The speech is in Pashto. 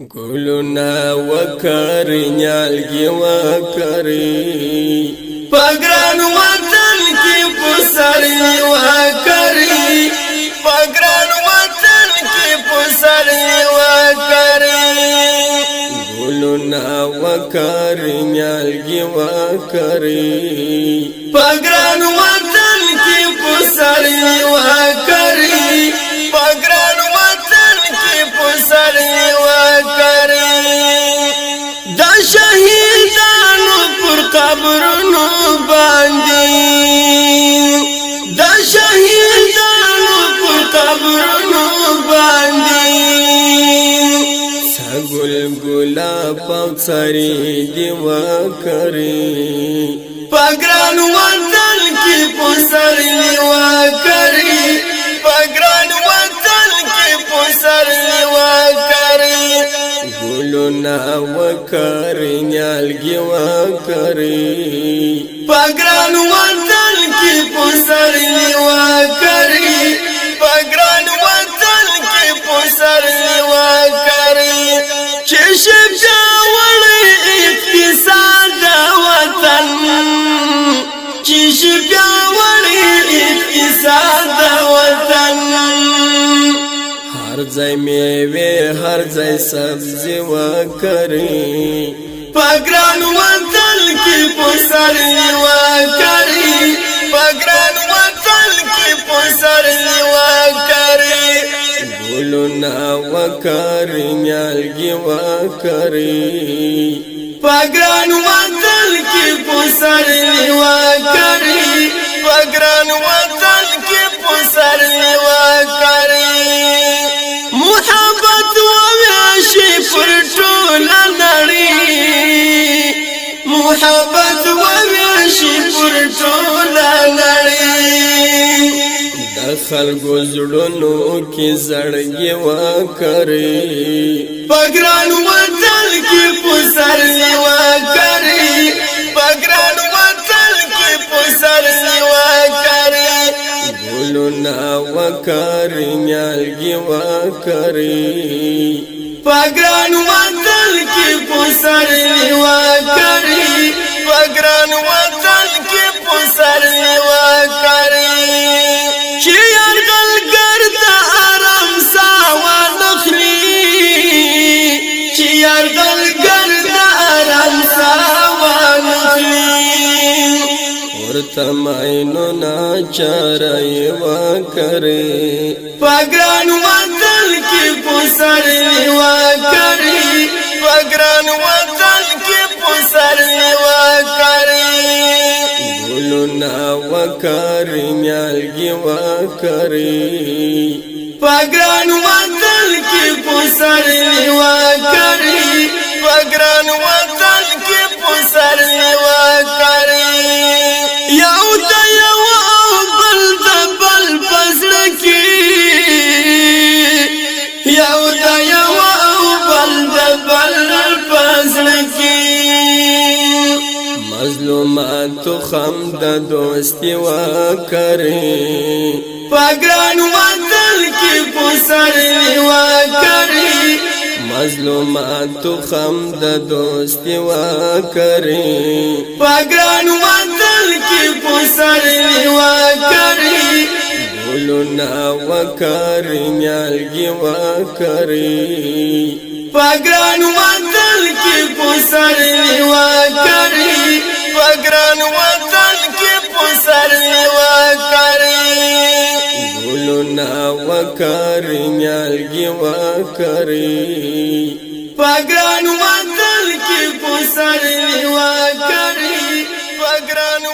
گلونا وکری نیالگی وکری پگران وطن کی پسری وکری پگران وطن کی پسری وکری گلونا وکری نیالگی وکری پگران وطن کی پسری وکری پگران وطن کی پسری دا شهیدانو پر قبرونو باندې دا شهیدانو پر قبرونو باندې سګل ګلاب او سری دی وکړي پګران وطن کې پسري وکړي پګران وطن کې پسري وکړي گلونا وکری نیالگی وکری پگران وطن کی پسری وکری پگران وطن کی پسری وکری چش پیاوڑی اقتصاد وطن چش پیاوڑی اقتصاد وطن ہر ځای میوه هر ځای سبزی وکری پګران وطن کی پسری وکری پګران وطن کی پسری وکری گلونا وکری نیالگی وکری پګران وطن کی پسری وکری پګران وطن کی پسری وکری محبت وویشی پر ټوله نړۍ محبت وویشی پر ټوله نړۍ د خلکو زړونو کې زړګي وکړي پګران وطن کې پسري وکړي پګران وطن کې پسري وکړي گلونا وکری نیالگی وکری پگران وطن کی پسری وکری پگران وطن کی پسری وکری چی ارگل گرد آرام ساوا نخلی چی ارگل گرد آرام ساوا نخلی تمائنو ناچارای وکری پگران وطن کی پسری وکری پگران وطن کی پسری وکری گلونا وکری نیالگی وکری پگران وطن کی پسری وکری پگران وطن کی پسری وکری یو د یو بل د بل پزړه کې یو د یو بل د بل پزړه کې مظلومات خم د دوستي وکړي پګران وطن کې پسري وکړي مظلومات خم د دوستي وکړي پګران وطن کی پسری وکری گلونا وکری نیالگی وکری پگران وطن کی پسری وکری پگران وطن کی پسری وکری گلونا وکری نیالگی وکری پگران وطن کی پسری وکری پگران